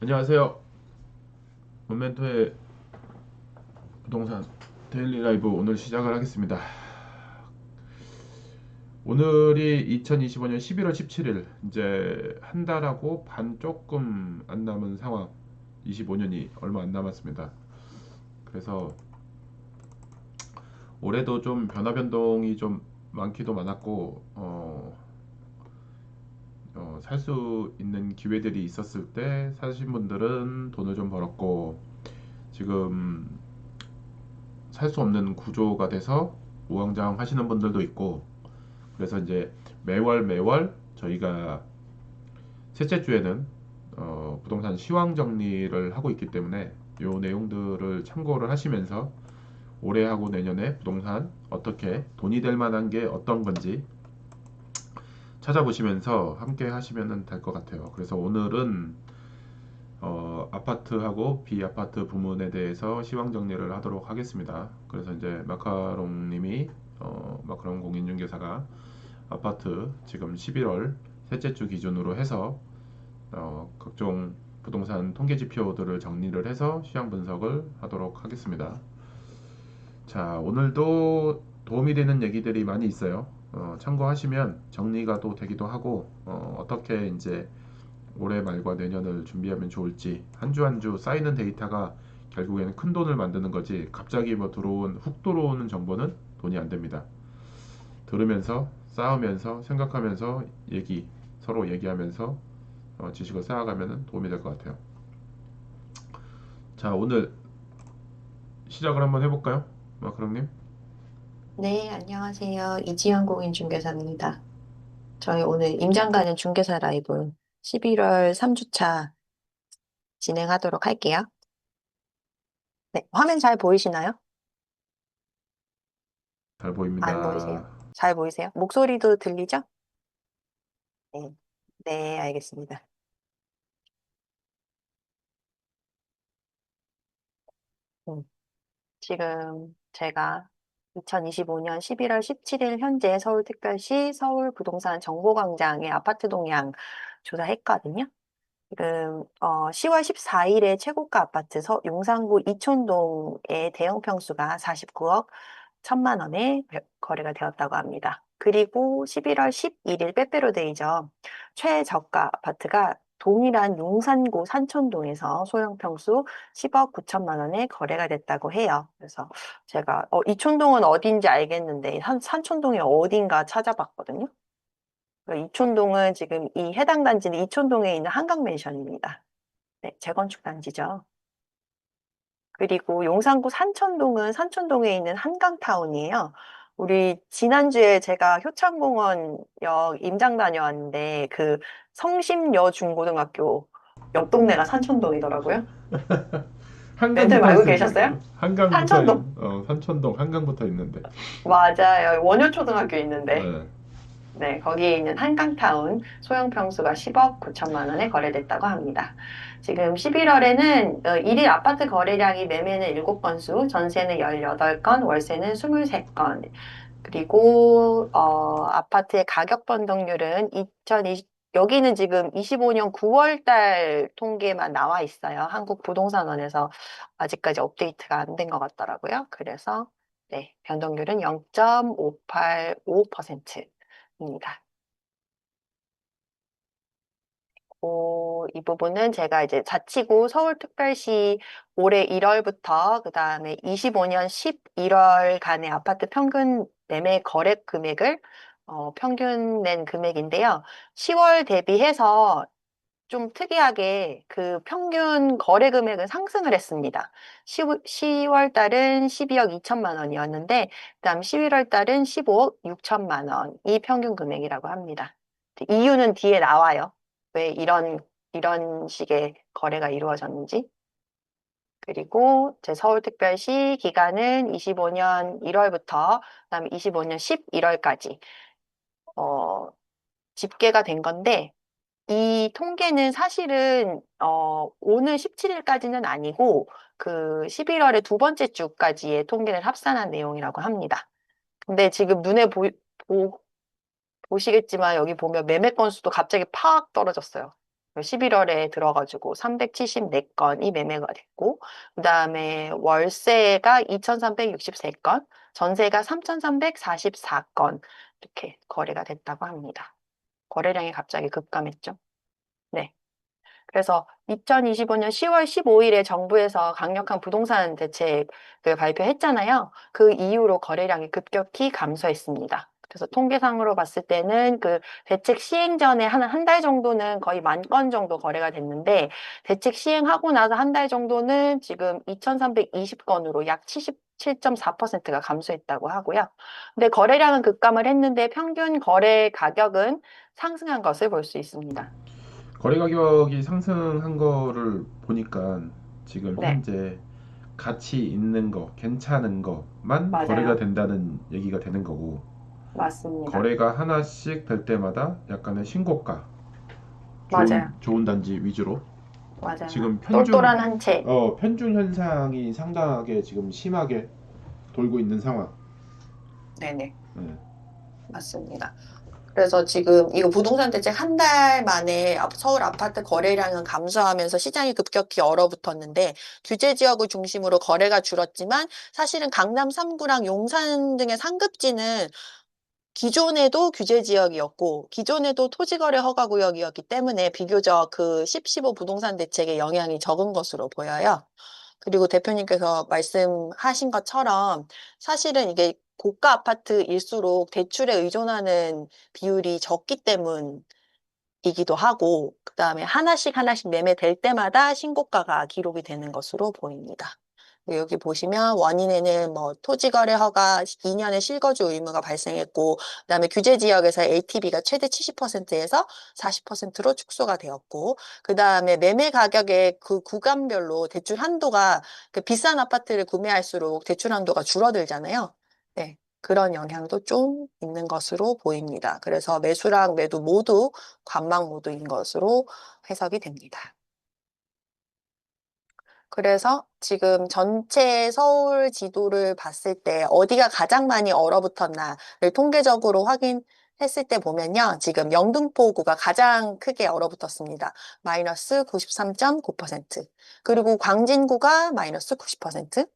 안녕하세요. 원멘토의 부동산 데일리 라이브 오늘 시작을 하겠습니다. 오늘이 2025년 11월 17일, 이제 한 달하고 반 조금 안 남은 상황, 25년이 얼마 안 남았습니다. 그래서 올해도 좀 변화 변동이 좀 많기도 많았고, 살 수 있는 기회들이 있었을 때 사신 분들은 돈을 좀 벌었고, 지금 살 수 없는 구조가 돼서 우왕좌왕 하시는 분들도 있고, 그래서 이제 매월 매월 저희가 셋째 주에는 부동산 시황 정리를 하고 있기 때문에 이 내용들을 참고를 하시면서 올해하고 내년에 부동산 어떻게 돈이 될 만한 게 어떤 건지 찾아보시면서 함께 하시면 될 것 같아요. 그래서 오늘은 아파트하고 비아파트 부문에 대해서 시황 정리를 하도록 하겠습니다. 그래서 이제 마카롱님이 마카롱 공인중개사가 아파트 지금 11월 셋째 주 기준으로 해서 각종 부동산 통계 지표들을 정리를 해서 시황 분석을 하도록 하겠습니다. 자, 오늘도 도움이 되는 얘기들이 많이 있어요. 참고하시면 정리가 또 되기도 하고, 어떻게 이제 올해 말과 내년을 준비하면 좋을지, 한 주 한 주 쌓이는 데이터가 결국에는 큰 돈을 만드는 거지, 갑자기 뭐 훅 들어오는 정보는 돈이 안 됩니다. 들으면서, 쌓으면서, 생각하면서, 서로 얘기하면서 지식을 쌓아가면 도움이 될 것 같아요. 자, 오늘 시작을 한번 해볼까요? 마크롱님? 네, 안녕하세요. 이지연 공인중개사입니다. 저희 오늘 임장가는 중개사 라이브 11월 3주차 진행하도록 할게요. 네, 화면 잘 보이시나요? 잘 안 보이세요? 보입니다. 잘 보이세요? 목소리도 들리죠? 네, 네, 알겠습니다. 음, 지금 제가 2025년 11월 17일 현재 서울특별시 서울부동산 정보광장의 아파트 동향 조사했거든요. 지금 10월 14일에 최고가 아파트 용산구 이촌동의 대형 평수가 49억 1천만 원에 거래가 되었다고 합니다. 그리고 11월 11일 빼빼로데이죠. 최저가 아파트가 동일한 용산구 산촌동에서 소형 평수 10억 9천만 원에 거래가 됐다고 해요. 그래서 제가 이촌동은 어딘지 알겠는데 산촌동이 어딘가 찾아봤거든요. 이촌동은 지금 이 해당 단지는 이촌동에 있는 한강맨션입니다. 네, 재건축 단지죠. 그리고 용산구 산촌동은 산촌동에 있는 한강타운이에요. 우리 지난주에 제가 효창공원역 임장 다녀왔는데 그 성심여 중고등학교 옆 동네가 산촌동이더라고요. 한강 애들 붙어 알고 있습니다. 계셨어요? 한강 붙어 있, 산촌동. 산천동 한강 붙어 있는데. 맞아요. 원효초등학교 있는데. 네. 네, 거기에 있는 한강타운 소형 평수가 10억 9천만 원에 거래됐다고 합니다. 지금 11월에는 일일 아파트 거래량이 매매는 7건수, 전세는 18건, 월세는 23건. 그리고 아파트의 가격 변동률은 여기는 지금 25년 9월 달 통계만 나와 있어요. 한국부동산원에서 아직까지 업데이트가 안 된 것 같더라고요. 그래서 네, 변동률은 0.585%입니다. 이 부분은 제가 이제 자치구 서울특별시 올해 1월부터 그 다음에 25년 11월간의 아파트 평균 매매 거래 금액을 평균 낸 금액인데요. 10월 대비해서 좀 특이하게 그 평균 거래 금액은 상승을 했습니다. 10월 달은 12억 2천만 원이었는데, 그다음 11월 달은 15억 6천만 원이 평균 금액이라고 합니다. 이유는 뒤에 나와요. 왜 이런 식의 거래가 이루어졌는지. 그리고 제 서울특별시 기간은 25년 1월부터 그다음에 25년 11월까지 집계가 된 건데 이 통계는 사실은 오늘 17일까지는 아니고 그 11월의 두 번째 주까지의 통계를 합산한 내용이라고 합니다. 근데 지금 보, 보시겠지만 여기 보면 매매 건수도 갑자기 팍 떨어졌어요. 11월에 들어가지고 374건이 매매가 됐고, 그 다음에 월세가 2,363건, 전세가 3,344건, 이렇게 거래가 됐다고 합니다. 거래량이 갑자기 급감했죠. 네. 그래서 2025년 10월 15일에 정부에서 강력한 부동산 대책을 발표했잖아요. 그 이후로 거래량이 급격히 감소했습니다. 그래서 통계상으로 봤을 때는 그 대책 시행 전에 한 달 정도는 거의 10,000건 정도 거래가 됐는데, 대책 시행하고 나서 한 달 정도는 지금 2,320건으로 약 77.4%가 감소했다고 하고요. 근데 거래량은 급감을 했는데 평균 거래 가격은 상승한 것을 볼 수 있습니다. 거래 가격이 상승한 거를 보니까 지금 네, 현재 가치 있는 거, 괜찮은 거만 거래가 맞아요. 된다는 얘기가 되는 거고, 맞습니다. 거래가 하나씩 될 때마다 약간의 신고가, 맞아요. 좋은 단지 위주로 맞아요. 지금 똘똘한 한 채. 편중 현상이 상당하게 지금 심하게 돌고 있는 상황. 네네. 예. 맞습니다. 그래서 지금 이거 부동산 대책 한 달 만에 서울 아파트 거래량은 감소하면서 시장이 급격히 얼어붙었는데, 규제 지역을 중심으로 거래가 줄었지만 사실은 강남 3구랑 용산 등의 상급지는 기존에도 규제 지역이었고 기존에도 토지거래 허가 구역이었기 때문에 비교적 그 10.15 부동산 대책의 영향이 적은 것으로 보여요. 그리고 대표님께서 말씀하신 것처럼 사실은 이게 고가 아파트일수록 대출에 의존하는 비율이 적기 때문이기도 하고, 그다음에 하나씩 하나씩 매매될 때마다 신고가가 기록이 되는 것으로 보입니다. 여기 보시면 원인에는 뭐 토지거래 허가 2년의 실거주 의무가 발생했고, 그다음에 규제 지역에서 LTV가 최대 70%에서 40%로 축소가 되었고, 그다음에 매매 가격의 그 구간별로 대출 한도가, 그 비싼 아파트를 구매할수록 대출 한도가 줄어들잖아요. 네. 그런 영향도 좀 있는 것으로 보입니다. 그래서 매수랑 매도 모두 관망 모드인 것으로 해석이 됩니다. 그래서 지금 전체 서울 지도를 봤을 때 어디가 가장 많이 얼어붙었나를 통계적으로 확인했을 때 보면요. 지금 영등포구가 가장 크게 얼어붙었습니다. 마이너스 93.9%. 그리고 광진구가 마이너스 90%.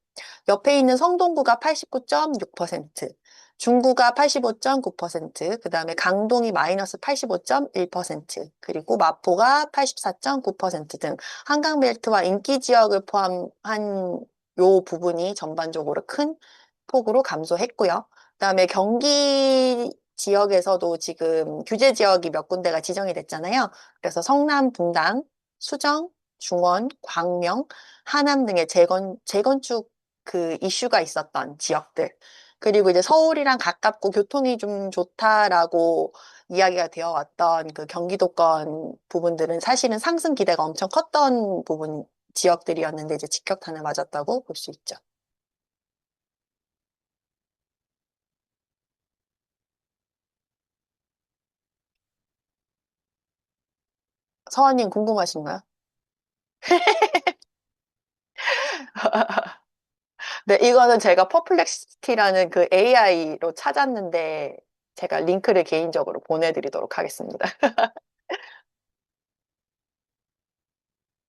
옆에 있는 성동구가 89.6%, 중구가 85.9%, 그 다음에 강동이 마이너스 85.1%, 그리고 마포가 84.9%등 한강벨트와 인기지역을 포함한 요 부분이 전반적으로 큰 폭으로 감소했고요. 그 다음에 경기 지역에서도 지금 규제 지역이 몇 군데가 지정이 됐잖아요. 그래서 성남, 분당, 수정, 중원, 광명, 하남 등의 재건축 그 이슈가 있었던 지역들. 그리고 이제 서울이랑 가깝고 교통이 좀 좋다라고 이야기가 되어 왔던 그 경기도권 부분들은 사실은 상승 기대가 엄청 컸던 부분 지역들이었는데 이제 직격탄을 맞았다고 볼 수 있죠. 서원님 궁금하신가요? 네, 이거는 제가 퍼플렉시티라는 그 AI로 찾았는데 제가 링크를 개인적으로 보내드리도록 하겠습니다.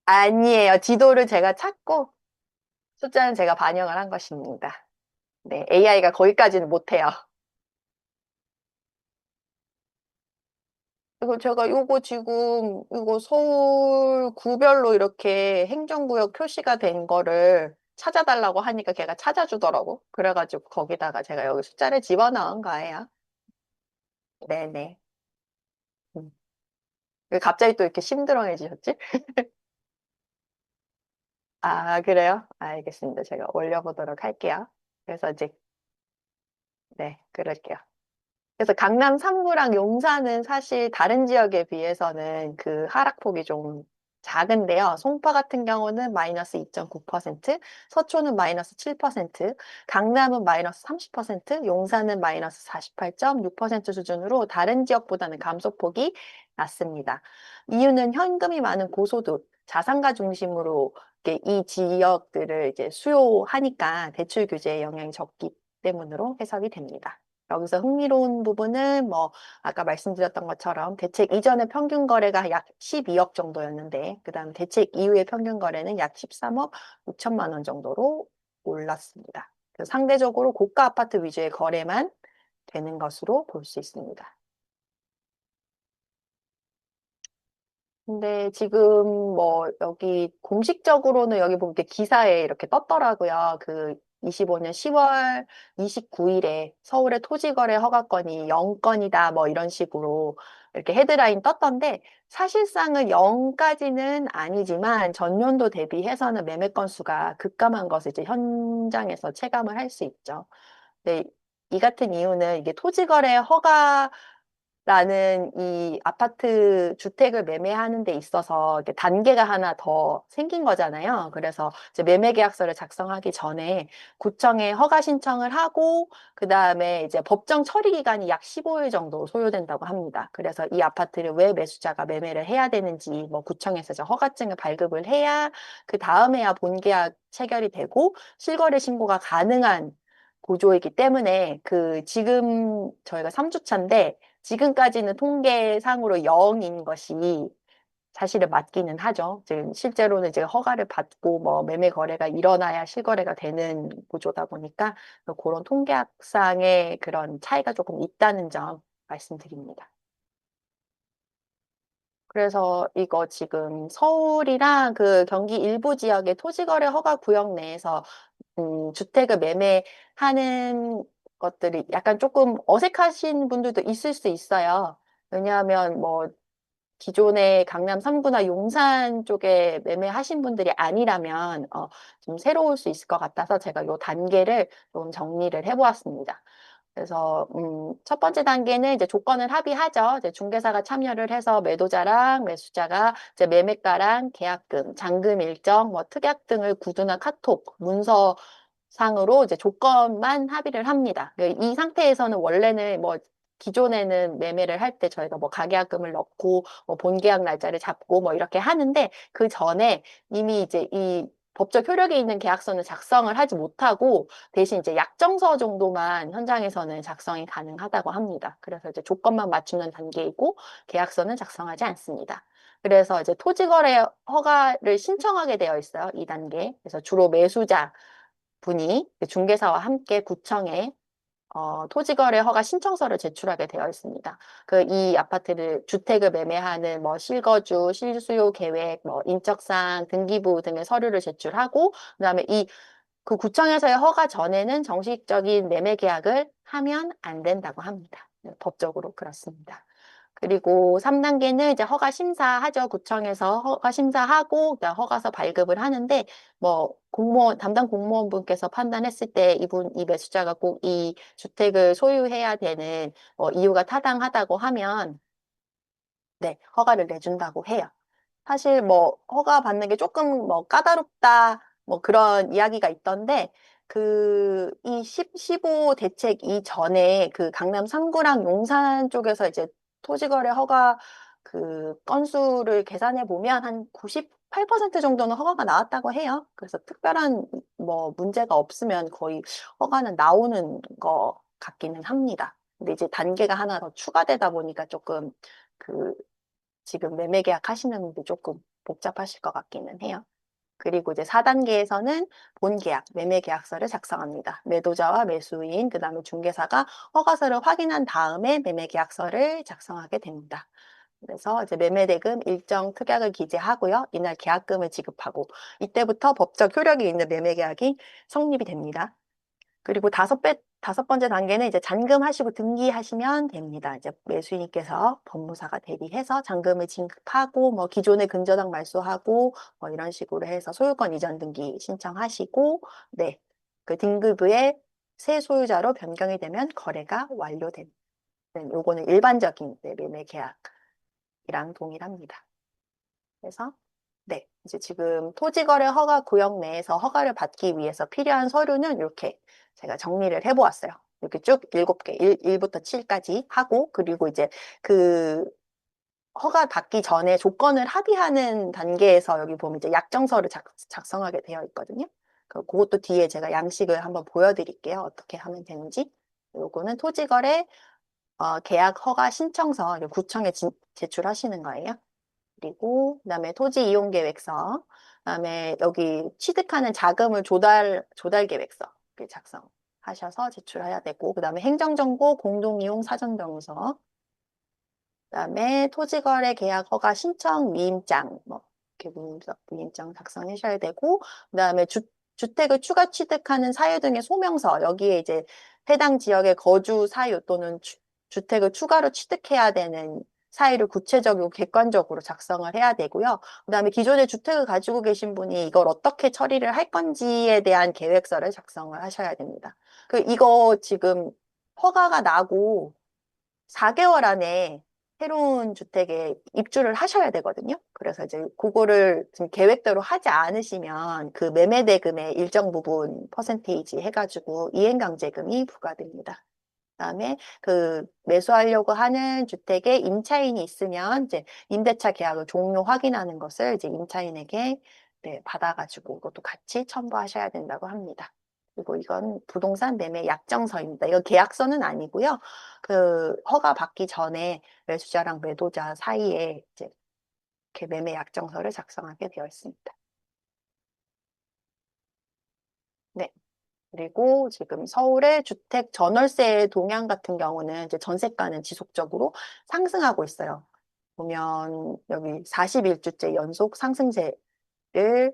아니에요. 지도를 제가 찾고 숫자는 제가 반영을 한 것입니다. 네, AI가 거기까지는 못해요. 이거 제가 요거 지금 이거 서울 구별로 이렇게 행정구역 표시가 된 거를 찾아달라고 하니까 걔가 찾아주더라고. 그래가지고 거기다가 제가 여기 숫자를 집어넣은 거예요. 네네. 음. 왜 갑자기 또 이렇게 심드렁해지셨지? 아, 그래요? 알겠습니다. 제가 올려보도록 할게요. 그래서 이제, 네, 그럴게요. 그래서 강남 3구랑 용산은 사실 다른 지역에 비해서는 그 하락폭이 좀 작은데요. 송파 같은 경우는 마이너스 2.9%, 서초는 마이너스 7%, 강남은 마이너스 30%, 용산은 마이너스 48.6% 수준으로 다른 지역보다는 감소폭이 낮습니다. 이유는 현금이 많은 고소득, 자산가 중심으로 이렇게 이 지역들을 이제 수요하니까 대출 규제의 영향이 적기 때문으로 해석이 됩니다. 여기서 흥미로운 부분은 뭐 아까 말씀드렸던 것처럼 대책 이전의 평균 거래가 약 12억 정도였는데 그다음 대책 이후의 평균 거래는 약 13억 6천만 원 정도로 올랐습니다. 그래서 상대적으로 고가 아파트 위주의 거래만 되는 것으로 볼 수 있습니다. 근데 지금 뭐 여기 공식적으로는 여기 보면 이렇게 기사에 이렇게 떴더라고요. 그 25년 10월 29일에 서울의 토지거래 허가건이 0건이다 뭐 이런 식으로 이렇게 헤드라인 떴던데 사실상은 0까지는 아니지만 전년도 대비해서는 매매 건수가 급감한 것을 이제 현장에서 체감을 할 수 있죠. 네, 이 같은 이유는 이게 토지거래 허가라는 이 아파트 주택을 매매하는 데 있어서 이렇게 단계가 하나 더 생긴 거잖아요. 그래서 이제 매매 계약서를 작성하기 전에 구청에 허가 신청을 하고 그다음에 이제 법정 처리 기간이 약 15일 정도 소요된다고 합니다. 그래서 이 아파트를 왜 매수자가 매매를 해야 되는지 뭐 구청에서 이제 허가증을 발급을 해야 그 다음에야 본계약 체결이 되고 실거래 신고가 가능한 구조이기 때문에 그 지금 저희가 3주차인데 지금까지는 통계상으로 0인 것이 사실은 맞기는 하죠. 지금 실제로는 이제 허가를 받고 뭐 매매 거래가 일어나야 실거래가 되는 구조다 보니까 그런 통계학상의 그런 차이가 조금 있다는 점 말씀드립니다. 그래서 이거 지금 서울이랑 그 경기 일부 지역의 토지거래 허가 구역 내에서 주택을 매매하는 것들이 약간 조금 어색하신 분들도 있을 수 있어요. 왜냐하면 뭐 기존의 강남 3구나 용산 쪽에 매매하신 분들이 아니라면 좀 새로울 수 있을 것 같아서 제가 이 단계를 좀 정리를 해보았습니다. 그래서 첫 번째 단계는 이제 조건을 합의하죠. 이제 중개사가 참여를 해서 매도자랑 매수자가 이제 매매가랑 계약금, 잔금 일정, 뭐 특약 등을 구두나 카톡, 문서 상으로 이제 조건만 합의를 합니다. 이 상태에서는 원래는 뭐 기존에는 매매를 할 때 저희가 뭐 가계약금을 넣고 뭐 본계약 날짜를 잡고 뭐 이렇게 하는데 그 전에 이미 이제 이 법적 효력이 있는 계약서는 작성을 하지 못하고 대신 이제 약정서 정도만 현장에서는 작성이 가능하다고 합니다. 그래서 이제 조건만 맞추는 단계이고 계약서는 작성하지 않습니다. 그래서 이제 토지거래 허가를 신청하게 되어 있어요. 이 단계. 그래서 주로 매수자 분이 중개사와 함께 구청에 토지거래 허가 신청서를 제출하게 되어 있습니다. 그 이 아파트를 주택을 매매하는 뭐 실거주, 실수요 계획, 뭐 인적사항, 등기부 등의 서류를 제출하고 그다음에 이 그 구청에서의 허가 전에는 정식적인 매매 계약을 하면 안 된다고 합니다. 네, 법적으로 그렇습니다. 그리고 3단계는 이제 허가 심사하죠. 구청에서 허가 심사하고 그다음 허가서 발급을 하는데 뭐 공무원 담당 공무원분께서 판단했을 때 이 매수자가 꼭 이 주택을 소유해야 되는 이유가 타당하다고 하면 네, 허가를 내준다고 해요. 사실 뭐 허가 받는 게 조금 뭐 까다롭다 뭐 그런 이야기가 있던데 그 이 15 대책 이전에 그 강남 3구랑 용산 쪽에서 이제 토지거래 허가 그 건수를 계산해 보면 한 98% 정도는 허가가 나왔다고 해요. 그래서 특별한 뭐 문제가 없으면 거의 허가는 나오는 것 같기는 합니다. 근데 이제 단계가 하나 더 추가되다 보니까 조금 그 지금 매매 계약 하시는 분들 조금 복잡하실 것 같기는 해요. 그리고 이제 4단계에서는 본 계약, 매매 계약서를 작성합니다. 매도자와 매수인, 그 다음에 중개사가 허가서를 확인한 다음에 매매 계약서를 작성하게 됩니다. 그래서 이제 매매 대금 일정 특약을 기재하고요. 이날 계약금을 지급하고 이때부터 법적 효력이 있는 매매 계약이 성립이 됩니다. 그리고 다섯 번째 단계는 이제 잔금하시고 등기하시면 됩니다. 이제 매수인께서 법무사가 대리해서 잔금을 지급하고, 뭐 기존의 근저당 말소하고, 뭐 이런 식으로 해서 소유권 이전 등기 신청하시고, 네. 그 등급의 새 소유자로 변경이 되면 거래가 완료됩니다. 요거는 일반적인 네, 매매 계약이랑 동일합니다. 그래서 네, 이제 지금 토지거래 허가 구역 내에서 허가를 받기 위해서 필요한 서류는 이렇게 제가 정리를 해보았어요. 이렇게 쭉 7개, 1부터 7까지 하고, 그리고 이제 그 허가 받기 전에 조건을 합의하는 단계에서 여기 보면 이제 약정서를 작성하게 되어 있거든요. 그것도 뒤에 제가 양식을 한번 보여드릴게요. 어떻게 하면 되는지. 요거는 토지거래 계약 허가 신청서 이제 구청에 제출하시는 거예요. 그리고 그다음에 토지 이용 계획서, 그다음에 여기 취득하는 자금을 조달 계획서 이렇게 작성하셔서 제출해야 되고, 그다음에 행정정보 공동 이용 사전 정서, 그다음에 토지거래 계약 허가 신청 위임장 뭐 이렇게 위임장 작성하셔야 되고, 그다음에 주택을 추가 취득하는 사유 등의 소명서, 여기에 이제 해당 지역의 거주 사유 또는 주택을 추가로 취득해야 되는 사유를 구체적이고 객관적으로 작성을 해야 되고요. 그다음에 기존에 주택을 가지고 계신 분이 이걸 어떻게 처리를 할 건지에 대한 계획서를 작성을 하셔야 됩니다. 이거 지금 허가가 나고 4개월 안에 새로운 주택에 입주를 하셔야 되거든요. 그래서 이제 그거를 지금 계획대로 하지 않으시면 그 매매 대금의 일정 부분 퍼센테이지 해가지고 이행강제금이 부과됩니다. 그다음에 그 매수하려고 하는 주택에 임차인이 있으면 이제 임대차 계약을 종료 확인하는 것을 이제 임차인에게 네, 받아가지고 이것도 같이 첨부하셔야 된다고 합니다. 그리고 이건 부동산 매매 약정서입니다. 이거 계약서는 아니고요. 그 허가 받기 전에 매수자랑 매도자 사이에 이제 이렇게 매매 약정서를 작성하게 되어 있습니다. 네. 그리고 지금 서울의 주택 전월세 동향 같은 경우는 이제 전세가는 지속적으로 상승하고 있어요. 보면 여기 41주째 연속 상승세를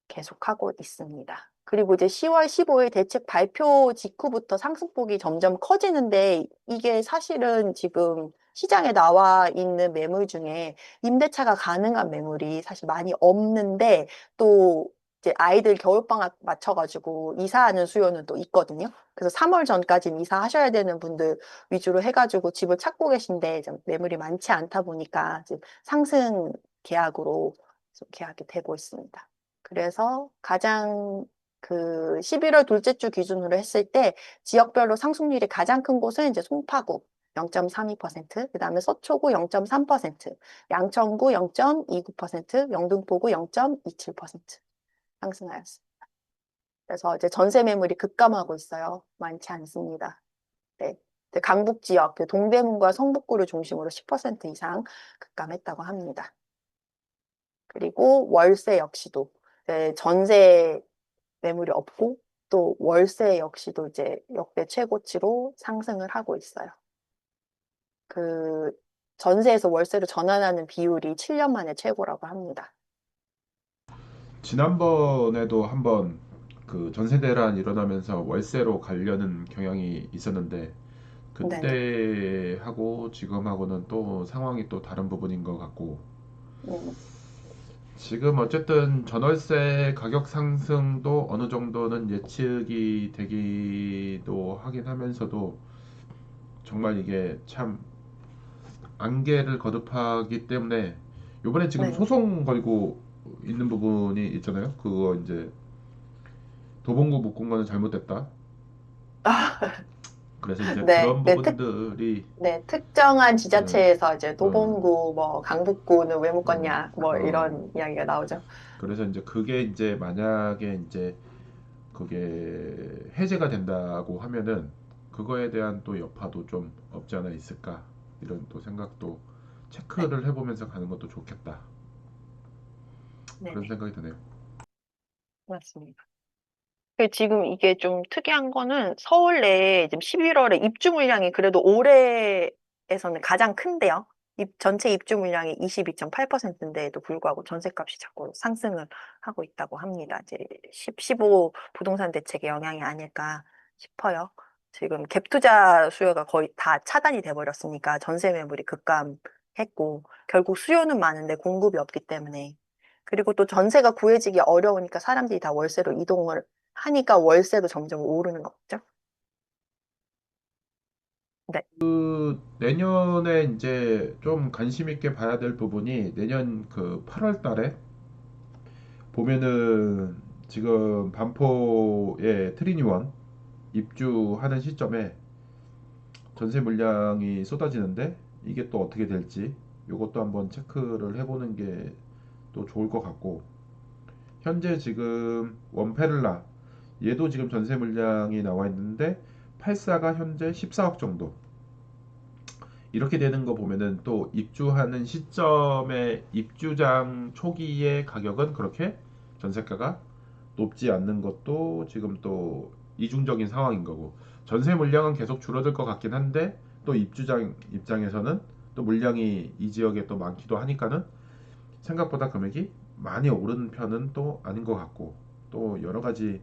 계속하고 있습니다. 그리고 이제 10월 15일 대책 발표 직후부터 상승폭이 점점 커지는데 이게 사실은 지금 시장에 나와 있는 매물 중에 임대차가 가능한 매물이 사실 많이 없는데 또 이제 아이들 겨울방학 맞춰가지고 이사하는 수요는 또 있거든요. 그래서 3월 전까지는 이사하셔야 되는 분들 위주로 해가지고 집을 찾고 계신데 매물이 많지 않다 보니까 지금 상승 계약으로 계약이 되고 있습니다. 그래서 가장 그 11월 둘째 주 기준으로 했을 때 지역별로 상승률이 가장 큰 곳은 이제 송파구 0.32%, 그다음에 서초구 0.3%, 양천구 0.29%, 영등포구 0.27% 상승하였습니다. 그래서 이제 전세 매물이 급감하고 있어요. 많지 않습니다. 네. 강북 지역, 그 동대문과 성북구를 중심으로 10% 이상 급감했다고 합니다. 그리고 월세 역시도 전세 매물이 없고 또 월세 역시도 이제 역대 최고치로 상승을 하고 있어요. 그 전세에서 월세로 전환하는 비율이 7년 만에 최고라고 합니다. 지난번에도 한번 그 전세 대란 일어나면서 월세로 가려는 경향이 있었는데 네네. 그때하고 지금하고는 또 상황이 또 다른 부분인 것 같고 음, 지금 어쨌든 전월세 가격 상승도 어느 정도는 예측이 되기도 하긴 하면서도 정말 이게 참 안개를 거듭하기 때문에 요번에 지금 네. 소송 걸고 있는 부분이 있잖아요. 그거 이제 도봉구 묶은 거는 잘못됐다. 그래서 이제 네, 그런 네, 부분들이 특정한 어, 지자체에서 이제 어, 도봉구, 뭐, 강북구는 왜 어, 묶었냐, 뭐, 어. 이런 이야기가 나오죠. 그래서 이제 그게 이제 만약에 이제 그게 해제가 된다고 하면은 그거에 대한 또 여파도 좀 없지 않아 있을까 이런 또 생각도 네, 체크를 해보면서 가는 것도 좋겠다 그런 네네. 생각이 드네요. 맞습니다. 지금 이게 좀 특이한 거는 서울 내에 지금 11월에 입주 물량이 그래도 올해에서는 가장 큰데요. 전체 입주 물량이 22.8%인데도 불구하고 전셋값이 자꾸 상승을 하고 있다고 합니다. 이제 15 부동산 대책의 영향이 아닐까 싶어요. 지금 갭 투자 수요가 거의 다 차단이 돼버렸으니까 전세 매물이 급감했고 결국 수요는 많은데 공급이 없기 때문에 그리고 또 전세가 구해지기 어려우니까 사람들이 다 월세로 이동을 하니까 월세도 점점 오르는 거죠. 네, 그 내년에 이제 좀 관심 있게 봐야 될 부분이 내년 그 8월 달에 보면은 지금 반포의 트리니원 입주하는 시점에 전세 물량이 쏟아지는데 이게 또 어떻게 될지 이것도 한번 체크를 해보는 게 또 좋을 것 같고 현재 지금 원페를라 얘도 지금 전세 물량이 나와 있는데 8사가 현재 14억 정도. 이렇게 되는 거 보면은 또 입주하는 시점에 입주장 초기의 가격은 그렇게 전세가가 높지 않는 것도 지금 또 이중적인 상황인 거고, 전세 물량은 계속 줄어들 것 같긴 한데 또 입주장 입장에서는 또 물량이 이 지역에 또 많기도 하니까는 생각보다 금액이 많이 오른 편은 또 아닌 것 같고, 또 여러 가지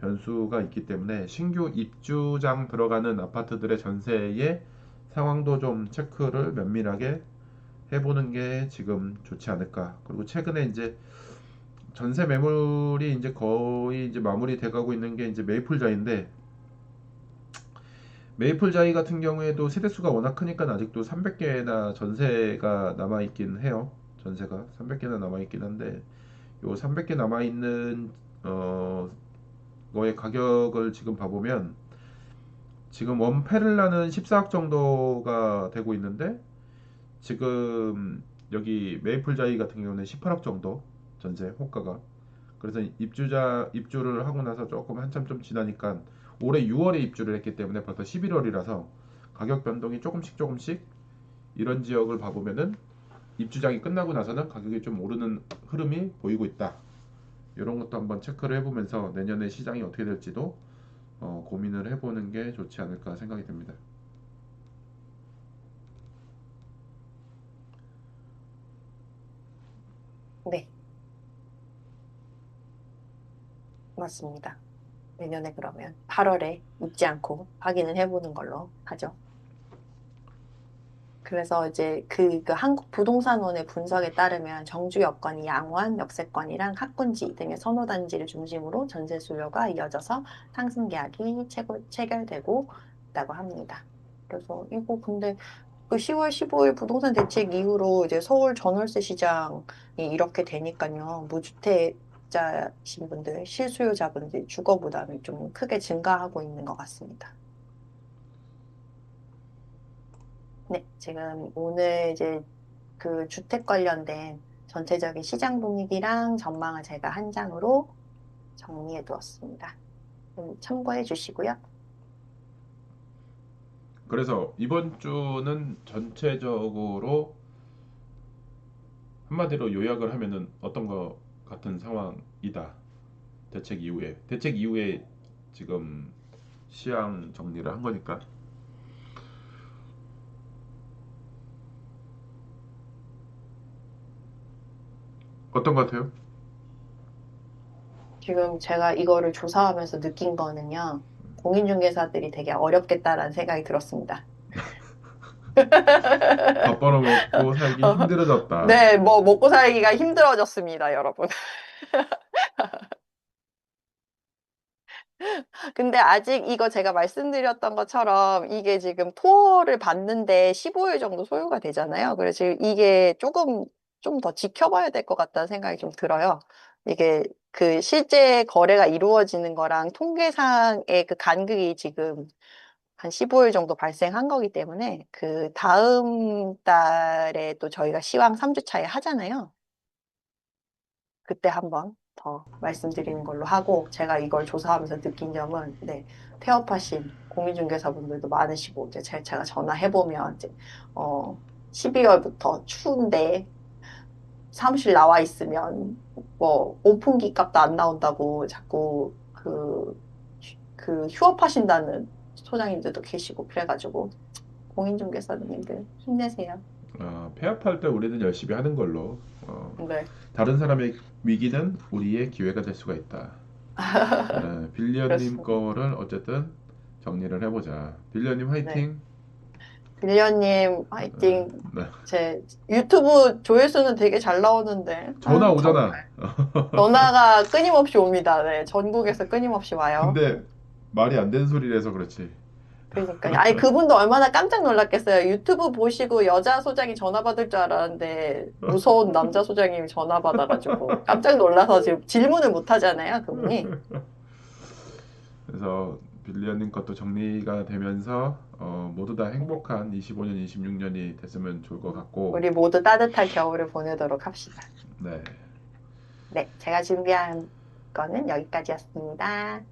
변수가 있기 때문에 신규 입주장 들어가는 아파트들의 전세의 상황도 좀 체크를 면밀하게 해보는 게 지금 좋지 않을까. 그리고 최근에 이제 전세 매물이 이제 거의 이제 마무리 돼가고 있는 게 이제 메이플자이인데, 메이플자이 같은 경우에도 세대수가 워낙 크니까 아직도 300개나 전세가 남아있긴 해요. 전세가 300개나 남아있긴 한데, 요 300개 남아있는 어 거의 가격을 지금 봐보면 지금 원페를라는 14억 정도가 되고 있는데, 지금 여기 메이플자이 같은 경우는 18억 정도 전세 호가가. 그래서 입주를 하고 나서 조금 한참 좀 지나니까 올해 6월에 입주를 했기 때문에 벌써 11월이라서 가격 변동이 조금씩 조금씩, 이런 지역을 봐보면은 입주장이 끝나고 나서는 가격이 좀 오르는 흐름이 보이고 있다. 이런 것도 한번 체크를 해보면서 내년에 시장이 어떻게 될지도 고민을 해보는 게 좋지 않을까 생각이 듭니다. 네, 맞습니다. 내년에 그러면 8월에 잊지 않고 확인을 해보는 걸로 하죠. 그래서 이제 그 한국 부동산원의 분석에 따르면 정주 여건이 양호한 역세권이랑 학군지 등의 선호단지를 중심으로 전세 수요가 이어져서 상승 계약이 체결되고 있다고 합니다. 그래서 이거 근데 그 10월 15일 부동산 대책 이후로 이제 서울 전월세 시장이 이렇게 되니까요. 무주택자신 분들, 실수요자분들 주거 부담이 좀 크게 증가하고 있는 것 같습니다. 네, 지금 오늘 이제 그 주택 관련된 전체적인 시장 분위기랑 전망을 제가 한 장으로 정리해 두었습니다. 참고해 주시고요. 그래서 이번 주는 전체적으로 한마디로 요약을 하면은 어떤 거 같은 상황이다. 대책 이후에 지금 시황 정리를 한 거니까. 어떤 거 같아요? 지금 제가 이거를 조사하면서 느낀 거는요. 공인중개사들이 되게 어렵겠다라는 생각이 들었습니다. 밥 벌어먹고 살기 어, 힘들어졌다. 네, 뭐 먹고 살기가 힘들어졌습니다, 여러분. 근데 아직 이거 제가 말씀드렸던 것처럼 이게 지금 토를 받는데 15일 정도 소요가 되잖아요. 그래서 지금 이게 조금 좀 더 지켜봐야 될 것 같다는 생각이 좀 들어요. 이게 그 실제 거래가 이루어지는 거랑 통계상의 그 간극이 지금 한 15일 정도 발생한 거기 때문에 그 다음 달에 또 저희가 시황 3주 차에 하잖아요. 그때 한번 더 말씀드리는 걸로 하고 제가 이걸 조사하면서 느낀 점은 네, 폐업하신 공인중개사분들도 많으시고 이제 제가 전화해보면 이제 12월부터 추운데 사무실 나와 있으면 뭐 오픈기 값도 안 나온다고 자꾸 그 휴업하신다는 소장님들도 계시고 그래가지고 공인중개사님들 힘내세요. 폐업할 때 우리는 열심히 하는 걸로. 네. 다른 사람의 위기는 우리의 기회가 될 수가 있다. 빌리언님 그렇습니다. 거를 어쨌든 정리를 해보자. 빌리언님 네. 화이팅. 빌리언님, 어, 화이팅. 네. 제 유튜브 조회수는 되게 잘 나오는데, 전화 정말. 오잖아. 전화가 끊임없이 옵니다. 네, 전국에서 끊임없이 와요. 근데 말이 안 되는 소리를 해서 그렇지. 그러니까. 아니, 그분도 얼마나 깜짝 놀랐겠어요. 유튜브 보시고 여자 소장이 전화 받을 줄 알았는데, 무서운 남자 소장님이 전화 받아가지고, 깜짝 놀라서 지금 질문을 못 하잖아요, 그분이. 그래서 빌리언님 것도 정리가 되면서 모두 다 네. 행복한 25년, 26년이 됐으면 좋을 것 같고. 우리 모두 따뜻한 겨울을 보내도록 합시다. 네. 네, 제가 준비한 거는 여기까지였습니다.